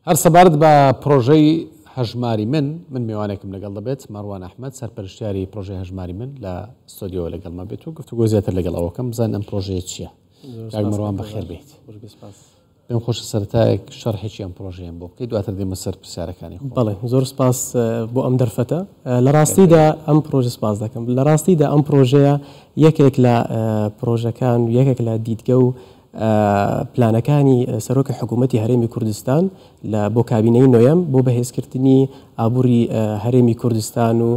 هەر سەبارەت بە پرۆژەی هەژماری من میوانێکم لەگەڵ دەبێت مەڕوان ئەحمەد سەرپەرشتیاری پرۆژەی هەژماری من لە ستۆدیۆ لەگەڵمە بێت و گفتوگۆ زیاتر لەگەڵ ئەوەکەم بزان ئەم پرۆژەیە چییە. مەڕوان بەخێر بێت. پێم خۆشە سەرەتایەک شەرحێکی ئەم پرۆژەیەم بۆ بکەیت دواتر دێمە سەر پرسیارەکانی. بەڵێ زۆر سپاس بۆ ئەم دەرفەتە. لە ڕاستیدا ئەم پرۆژە سپاس دەکەم. لە ڕاستیدا ئەم پرۆژەیە یەکێک لە پرۆژەکان و یەکێک لە دیدگە و پلانەکانی سەرۆکی حکوومەتی هەرێمی کوردستان بۆ کابینەی نوێم بۆ بەهێزکردنی ئابووری هەرێمی کوردستان و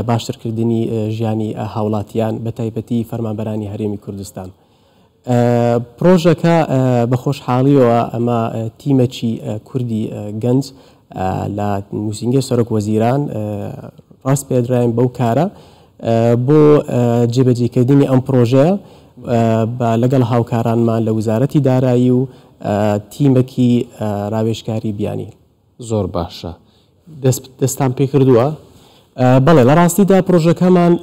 باشترکردنی ژیانی هاوڵاتیان بە تایبەتی فەرمانبەرانی هەرێمی کوردستان. پرۆژەکە بە خۆشحاڵیەوە ئەمە تیمەکی کوردی گەنج لە نووسینگەی سەرۆک وەزیران ڕاست پێدراین بەو کارە بۆ جێبەجێکردنی ئەم پرۆژەیە لەگەڵ هاوکارانمان لە وزارەتی دارایی و تیمێکی ڕاوێژکاری بیانی. زۆر باشە. دەستان پێ کردووە؟ بەڵێ لە ڕاستیدا پرۆژەکەمان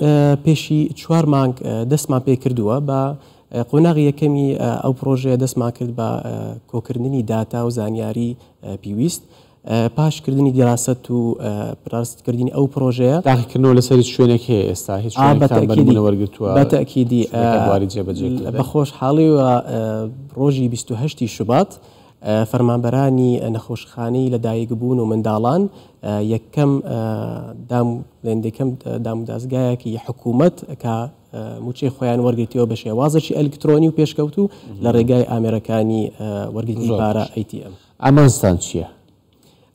پێشی 4 مانگ دەستمان پێ کردووە بە قۆناغی یەکەمی ئەو پرۆژەیە دەستمان کرد بە کۆکردنی داتا و زانیاری پێویست پاشکردنی دیراست و ڕاستکردنی ئەو پرۆژەیە داخلکردنەوە لەسەری شوێنێک هەیە ئێستا هیچ وەرگتووە بەتەکیدی بە خۆشحاڵی و ڕۆژی 28 شوبات فەرمانبەرانی نەخۆشخانەی لەدایکبوون و منداڵان یەکەم دامودازگایەکی حکوومەت کە موچەی خۆیان وەرگرتیەوە بە شێوازێکی ئەلکترۆنی و پێشکەوت و لە ڕێگای ئامێرەکانی وەرگرتنی پارە ATM. ئامانجتان چییە؟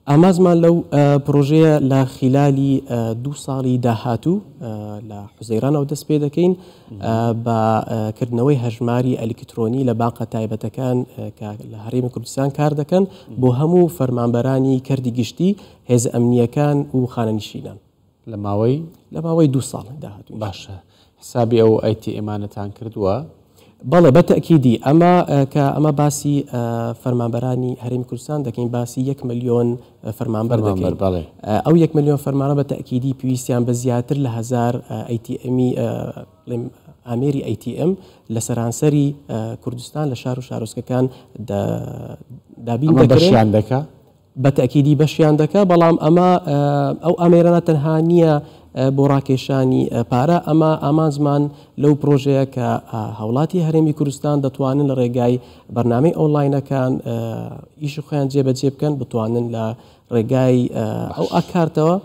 ئامانجمان لەو پرۆژەیە لە خلالی 2 ساڵی داهاتوو لە حوزەیرانەوە دەست پێ دەکەین بە کردنەوەی هەژماری ئەلکترۆنی لە باقە تایبەتەکان کە لە هەرێمی کوردستان کار دەکەن بۆ هەموو فەرمانبەرانی کەردی گشتی هێز ئەمنیەکان و خانەنشینان لە ماوەی 2 ساڵ داهاتوو. باشە. حسابی ئەو ئەیتیئمانەتان کردووە؟ بەڵێ بەتەکیدی ئەمە باسی فەرمانبەرانی هەرێمی کوردستان دەکەین باسی 1 ملیۆن فەرمانبەر دەکەین. ئەو 1 ملیۆن فەرمانە بەتەکیدی پێویستیان بە زیاتر لە 1000 ئامێری ATM لە سەرانسەری کوردستان لە شار و شارۆچکەکان دابین دەکرێت. بەتەکیدی بەشیان دەکە بەڵام ئەمە ئەو ئامێرانە تەنها نییە بۆ ڕاکێشانی پارە ئەمە ئامانجمان لەو پرۆژەیە کە هاوڵاتی هەرێمی کوردستان دەتوانن لە ڕێگای بەرنامەی ئۆنلاینەکان ئیشی خۆیان جێبەجێ بکەن بتوانن لە ڕێگای ئەو ئاکارتەوە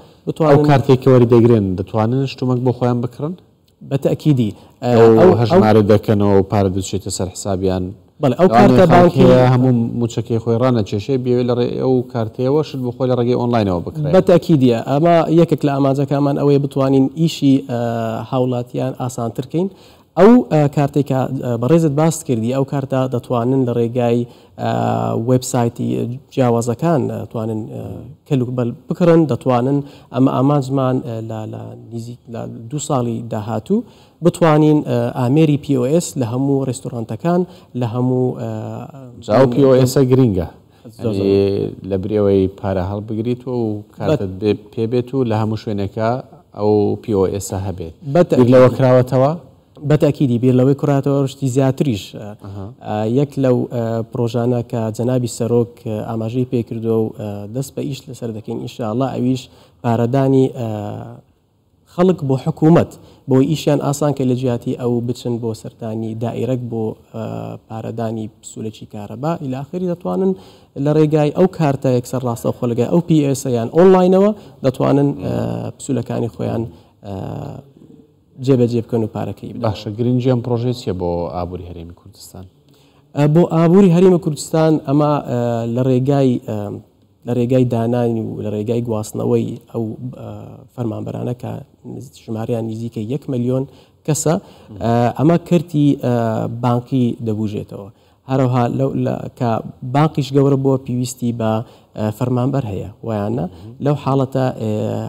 ئەو کارتێکی وەری دەگرن دەتوانن شتومەک بۆ خۆیان بکڕن؟ بەتەکیدی ئەو هەژمارە دەکەنەوە و پارە دەچێتە سەر حسابیان. بەڵێ ئەو کارتە بانکی هەموو موچەکەی خۆی ڕانە کێشێ بێ لە ئەو کارتەوە شت بۆ خۆی لە ڕێگەی ئۆنلاینەوە بکرێت. بەتەکیدیە ئەمە یەکێک لە ئامانجەکانمان ئەوەیە بتوانین ئیشی هاوڵاتیان ئاسانترکەین. ئەو کارتێکە بەڕێزت باست کردی ئەو کارتە دەتوانن لە ڕێگای وێبسایتی جیاوازەکان توانن کەلوبەل بکڕن دەتوانن ئەمە ئامانجمان لە 2 ساڵی داهاتوو بتوانین ئامێری POS لە هەموو ڕێستۆرانتەکان لە هەموو POS گرینگە لە برێەوەی پارە هەڵبگریتەوە و کاتت پێبێت و لە هەموو شوێنەکە ئەو POS هەبێت لەوە کراوەتەوە. بەتەکیدی بیر لەوەی کوڕاتەوە شتی زیاتریش یەک لەو پرۆژانە کە جەنابی سەرۆک ئاماژەی پێکردو و دەست بە ئیش لەسەر دەکەین ئینشاءالله ئەویش پارەدانی خەڵک بۆ حکوومەت بۆ ئیشیان ئاسان کە لە جیاتی ئەو بچن بۆ سەردانی دائیرەک بۆ پارەدانی پسولەکی کارەبا إلى آخری دەتوانن لە ڕێگای ئەو کارتە یەکسەر ڕاستە خۆلگای ئەو POS یان ئۆنلاینەوە دەتوانن پسولەکانی خۆیان جێبەجێ بکەن و پارەکەی. باشە گرنگیان پرۆژێ چیە بۆ ئابووری هەرێمی کوردستان؟ بۆ ئابووری هەرێمی کوردستان ئەمە لە ڕێگای دانانی و لە ڕێگای گواستنەوەی ئەو فەرمانبەرانە کە ژماریان نزیکە 1 ملیۆن کەسە ئەمە کردی بانکی دەبوژێتەوە. هەروها کە بانقیش گەورە بۆ پێویستی بە فەرمانبەر هەیە وایانە لەو حاڵەتە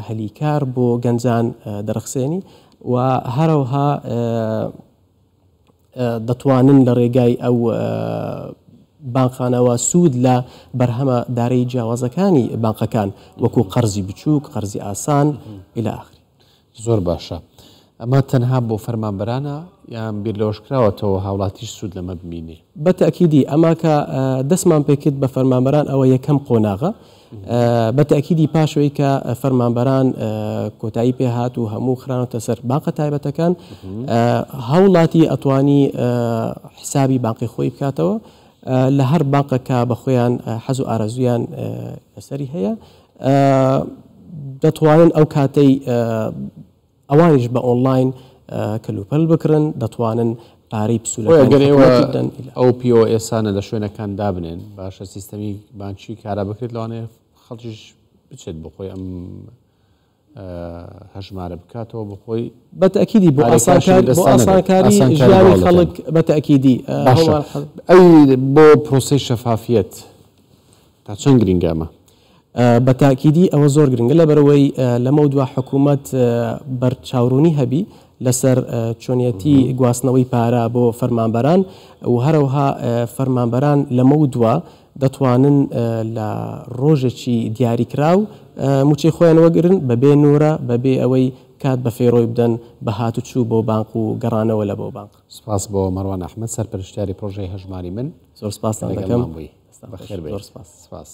هەلیکار بۆ گەنجان دەرەخسێنی و هەروها دەتوانن لە ڕێگای ئەو بانقانەوە سوود لە بەرهەمە دارایی جیاوازەکانی بانقەکان وەکو قەرزی بچووک قەرزی ئاسان إلى آخر. زۆر باشە. ئەمە تەنها بۆ فەرمانبەرانە یان بیر لەوەشکراوەتەوە هاوڵاتیش سوود لەمە ببینێ؟ بەتەکیدی ئەما کە دەستمان پێکرد بە فەرمانبەران ئەوە یەکەم قۆناغە بەتەکیدی پاشەوەی کە فەرمانبەران کۆتایی پێ هات و هەموو خرانەوەتە سەر باقە تایبەتەکان هەوڵاتی ئەتوانی حسابی باقی خۆی بکاتەوە لە هەر باقەکە بە خۆیان حەز و ئارەزویان لەسەری هەیە دەتوانن ئەو کاتەی ئەوانیش بە ئۆنلاین کەلوپەل بکرن دەتوانن پارەی پسوولەکان ئەو POSانە لە شوێنەکان دابنێن باشە سیستەمی بانکی کارا بکرێت لەوانێ خەڵکیش بچێت بخۆی ئەم هەژمارە بکاتەوە بخۆی بەتەکیدی بۆ ئاسانکاری ژیانی خەڵک بەتەکیدی ئەی بۆ پرۆسەی شەفافیەت تا چەند گرنگامە؟ بەتاکیدی ئەوە زۆر گرنگە لەبەرەوەی لەمە دوا حکوومەت بەرچاوڕوونی هەبی لەسەر چۆنیەتی گواستنەوەی پارە بۆ فەرمانبەران و هەروەها فەرمانبەران لەمە دوا دەتوانن لە ڕۆژێکی دیاریکراو موچەی خۆیان وەگرن بەبێ نورە بەبێ ئەوەی کات بە فێڕۆی بدەن بە هاتوچوو بۆ بانک و گەڕانەوە لە بۆ بانک. سپاس بۆ مەروان ئەحمەد سەرپەرشتیاری پرۆژەی هەژماری من. زۆر سپاسان دەکەم. بەخێر بێ. زۆر سپاس. سپاس.